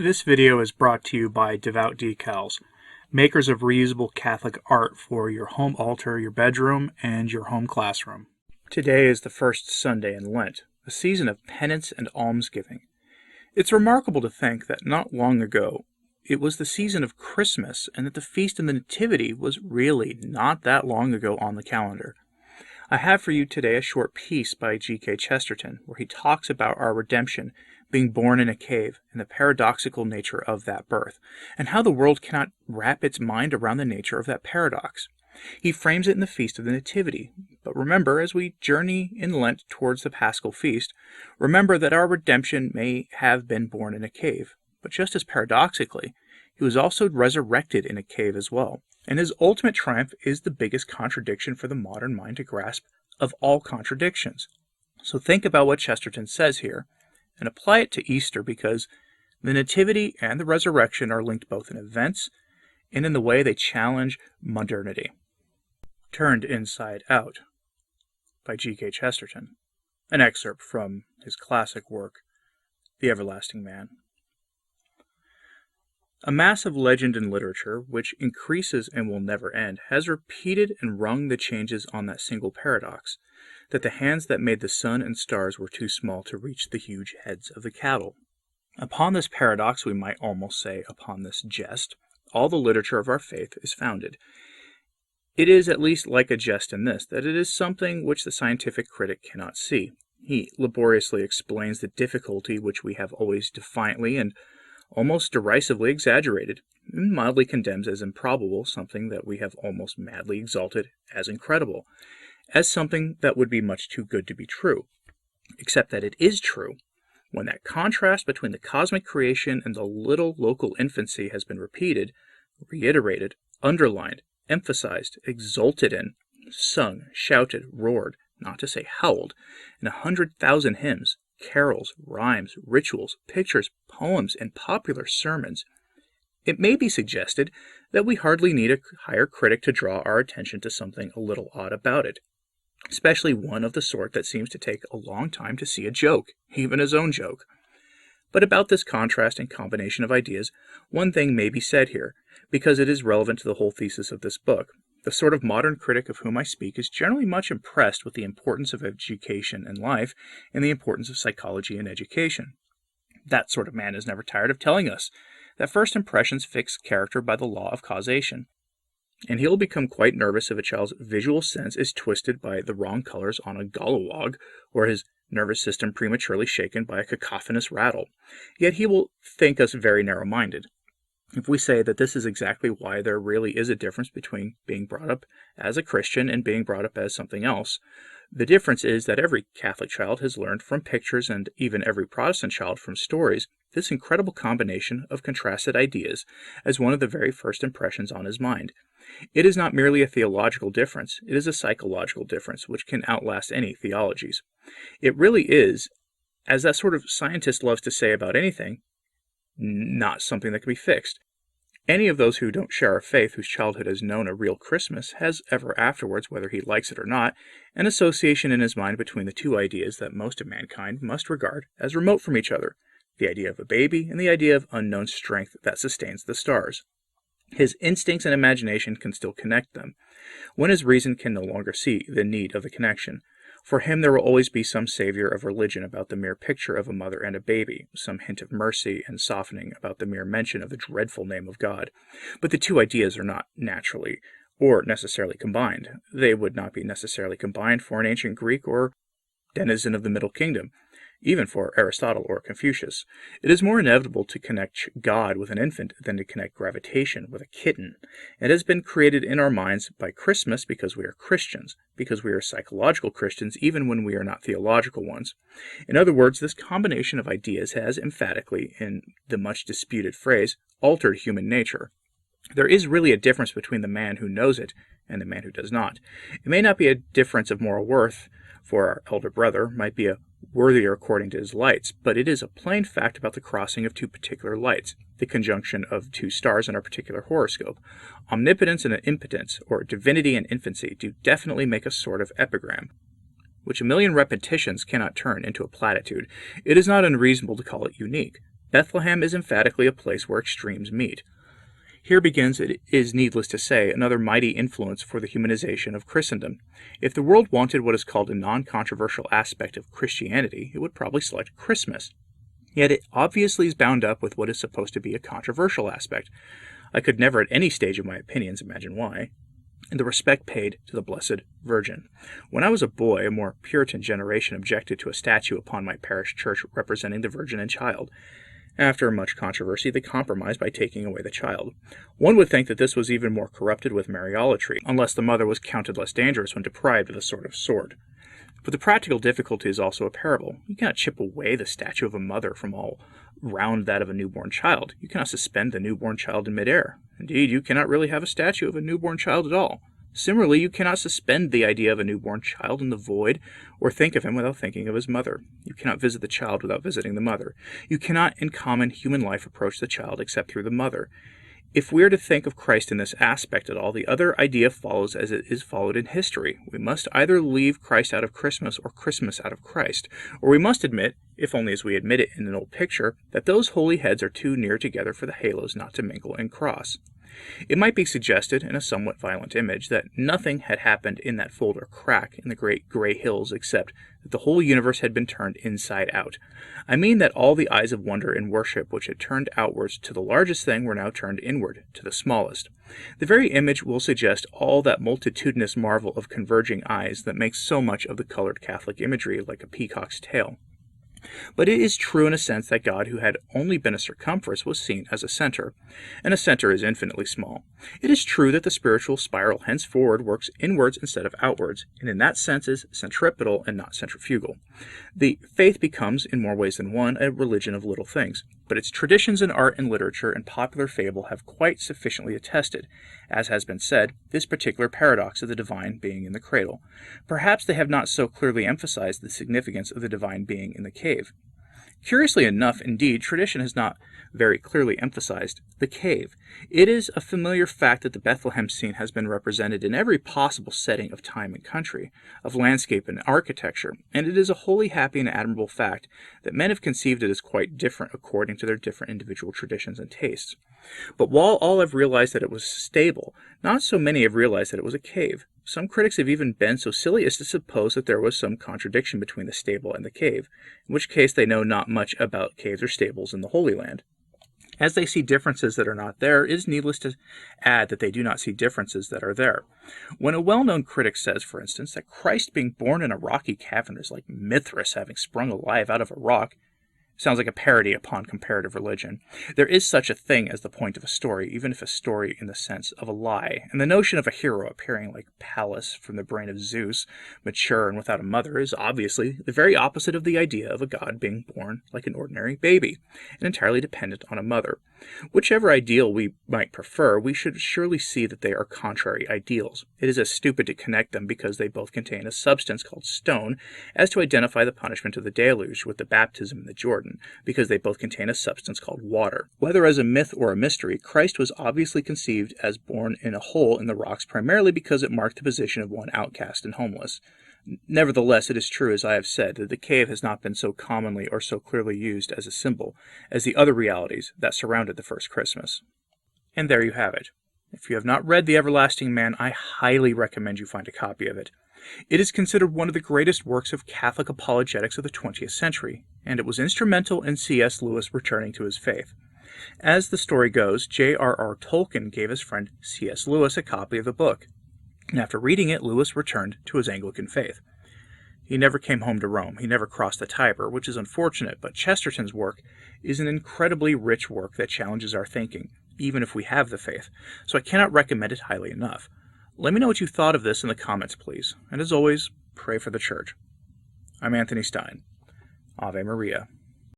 This video is brought to you by Devout Decals, makers of reusable Catholic art for your home altar, your bedroom, and your home classroom. Today is the first Sunday in Lent, a season of penance and almsgiving. It's remarkable to think that not long ago, it was the season of Christmas and that the Feast of the Nativity was really not that long ago on the calendar. I have for you today a short piece by G.K. Chesterton, where he talks about our redemption being born in a cave and the paradoxical nature of that birth, and how the world cannot wrap its mind around the nature of that paradox. He frames it in the Feast of the Nativity, but remember, as we journey in Lent towards the Paschal Feast, remember that our redemption may have been born in a cave, but just as paradoxically, he was also resurrected in a cave as well, and his ultimate triumph is the biggest contradiction for the modern mind to grasp of all contradictions. So think about what Chesterton says here, and apply it to Easter, because the Nativity and the Resurrection are linked both in events and in the way they challenge modernity. Turned Inside Out by G.K. Chesterton, an excerpt from his classic work, The Everlasting Man. A mass of legend and literature, which increases and will never end, has repeated and rung the changes on that single paradox, that the hands that made the sun and stars were too small to reach the huge heads of the cattle. Upon this paradox, we might almost say upon this jest, all the literature of our faith is founded. It is at least like a jest in this, that it is something which the scientific critic cannot see. He laboriously explains the difficulty which we have always defiantly and almost derisively exaggerated, and mildly condemns as improbable something that we have almost madly exalted as incredible, as something that would be much too good to be true, except that it is true. When that contrast between the cosmic creation and the little local infancy has been repeated, reiterated, underlined, emphasized, exulted in, sung, shouted, roared, not to say howled, in 100,000 hymns, carols, rhymes, rituals, pictures, poems, and popular sermons, it may be suggested that we hardly need a higher critic to draw our attention to something a little odd about it, especially one of the sort that seems to take a long time to see a joke, even his own joke. But about this contrast and combination of ideas, one thing may be said here, because it is relevant to the whole thesis of this book. The sort of modern critic of whom I speak is generally much impressed with the importance of education and life and the importance of psychology and education. That sort of man is never tired of telling us that first impressions fix character by the law of causation. And he'll become quite nervous if a child's visual sense is twisted by the wrong colors on a gollywog, or his nervous system prematurely shaken by a cacophonous rattle. Yet he will think us very narrow-minded if we say that this is exactly why there really is a difference between being brought up as a Christian and being brought up as something else. The difference is that every Catholic child has learned from pictures, and even every Protestant child from stories, this incredible combination of contrasted ideas as one of the very first impressions on his mind. It is not merely a theological difference, it is a psychological difference which can outlast any theologies. It really is, as that sort of scientist loves to say about anything, not something that can be fixed. Any of those who don't share our faith, whose childhood has known a real Christmas, has ever afterwards, whether he likes it or not, an association in his mind between the two ideas that most of mankind must regard as remote from each other, the idea of a baby and the idea of unknown strength that sustains the stars. His instincts and imagination can still connect them, when his reason can no longer see the need of the connection. For him there will always be some savior of religion about the mere picture of a mother and a baby, some hint of mercy and softening about the mere mention of the dreadful name of God. But the two ideas are not naturally or necessarily combined. They would not be necessarily combined for an ancient Greek or denizen of the Middle Kingdom, even for Aristotle or Confucius. It is more inevitable to connect God with an infant than to connect gravitation with a kitten. It has been created in our minds by Christmas because we are Christians, because we are psychological Christians even when we are not theological ones. In other words, this combination of ideas has emphatically, in the much disputed phrase, altered human nature. There is really a difference between the man who knows it and the man who does not. It may not be a difference of moral worth, for our elder brother might be a worthier according to his lights, but it is a plain fact about the crossing of two particular lights, the conjunction of two stars in our particular horoscope. Omnipotence and impotence, or divinity and infancy, do definitely make a sort of epigram, which a million repetitions cannot turn into a platitude. It is not unreasonable to call it unique. Bethlehem is emphatically a place where extremes meet. Here begins, it is needless to say, another mighty influence for the humanization of Christendom. If the world wanted what is called a non-controversial aspect of Christianity, it would probably select Christmas. Yet it obviously is bound up with what is supposed to be a controversial aspect. I could never at any stage of my opinions imagine why. And the respect paid to the Blessed Virgin. When I was a boy, a more Puritan generation objected to a statue upon my parish church representing the Virgin and Child. After much controversy, they compromised by taking away the child. One would think that this was even more corrupted with Mariolatry, unless the mother was counted less dangerous when deprived of a sort of sword. But the practical difficulty is also apparable. You cannot chip away the statue of a mother from all round that of a newborn child. You cannot suspend the newborn child in midair. Indeed, you cannot really have a statue of a newborn child at all. Similarly, you cannot suspend the idea of a newborn child in the void, or think of him without thinking of his mother. You cannot visit the child without visiting the mother. You cannot, in common human life, approach the child except through the mother. If we are to think of Christ in this aspect at all, the other idea follows as it is followed in history. We must either leave Christ out of Christmas or Christmas out of Christ, or we must admit, if only as we admit it in an old picture, that those holy heads are too near together for the halos not to mingle and cross. It might be suggested, in a somewhat violent image, that nothing had happened in that fold or crack in the great gray hills except that the whole universe had been turned inside out. I mean that all the eyes of wonder and worship which had turned outwards to the largest thing were now turned inward to the smallest. The very image will suggest all that multitudinous marvel of converging eyes that makes so much of the colored Catholic imagery like a peacock's tail. But it is true in a sense that God, who had only been a circumference, was seen as a center, and a center is infinitely small. It is true that the spiritual spiral henceforward works inwards instead of outwards, and in that sense is centripetal and not centrifugal. The faith becomes, in more ways than one, a religion of little things, but its traditions in art and literature and popular fable have quite sufficiently attested, as has been said, this particular paradox of the divine being in the cradle. Perhaps they have not so clearly emphasized the significance of the divine being in the cave. Curiously enough, indeed, tradition has not very clearly emphasized the cave. It is a familiar fact that the Bethlehem scene has been represented in every possible setting of time and country, of landscape and architecture, and it is a wholly happy and admirable fact that men have conceived it as quite different according to their different individual traditions and tastes. But while all have realized that it was stable, not so many have realized that it was a cave. Some critics have even been so silly as to suppose that there was some contradiction between the stable and the cave, in which case they know not much about caves or stables in the Holy Land. As they see differences that are not there, it is needless to add that they do not see differences that are there. When a well-known critic says, for instance, that Christ being born in a rocky cavern is like Mithras having sprung alive out of a rock, sounds like a parody upon comparative religion. There is such a thing as the point of a story, even if a story in the sense of a lie, and the notion of a hero appearing like Pallas from the brain of Zeus, mature and without a mother, is obviously the very opposite of the idea of a god being born like an ordinary baby, and entirely dependent on a mother. Whichever ideal we might prefer, we should surely see that they are contrary ideals. It is as stupid to connect them because they both contain a substance called stone, as to identify the punishment of the deluge with the baptism in the Jordan, because they both contain a substance called water. Whether as a myth or a mystery, Christ was obviously conceived as born in a hole in the rocks primarily because it marked the position of one outcast and homeless. Nevertheless, it is true, as I have said, that the cave has not been so commonly or so clearly used as a symbol as the other realities that surrounded the first Christmas. And there you have it. If you have not read The Everlasting Man, I highly recommend you find a copy of it. It is considered one of the greatest works of Catholic apologetics of the 20th century, and it was instrumental in C.S. Lewis returning to his faith. As the story goes, J.R.R. Tolkien gave his friend C.S. Lewis a copy of the book, and after reading it, Lewis returned to his Anglican faith. He never came home to Rome. He never crossed the Tiber, which is unfortunate, but Chesterton's work is an incredibly rich work that challenges our thinking, even if we have the faith, so I cannot recommend it highly enough. Let me know what you thought of this in the comments, please, and as always, pray for the Church. I'm Anthony Stine. Ave Maria.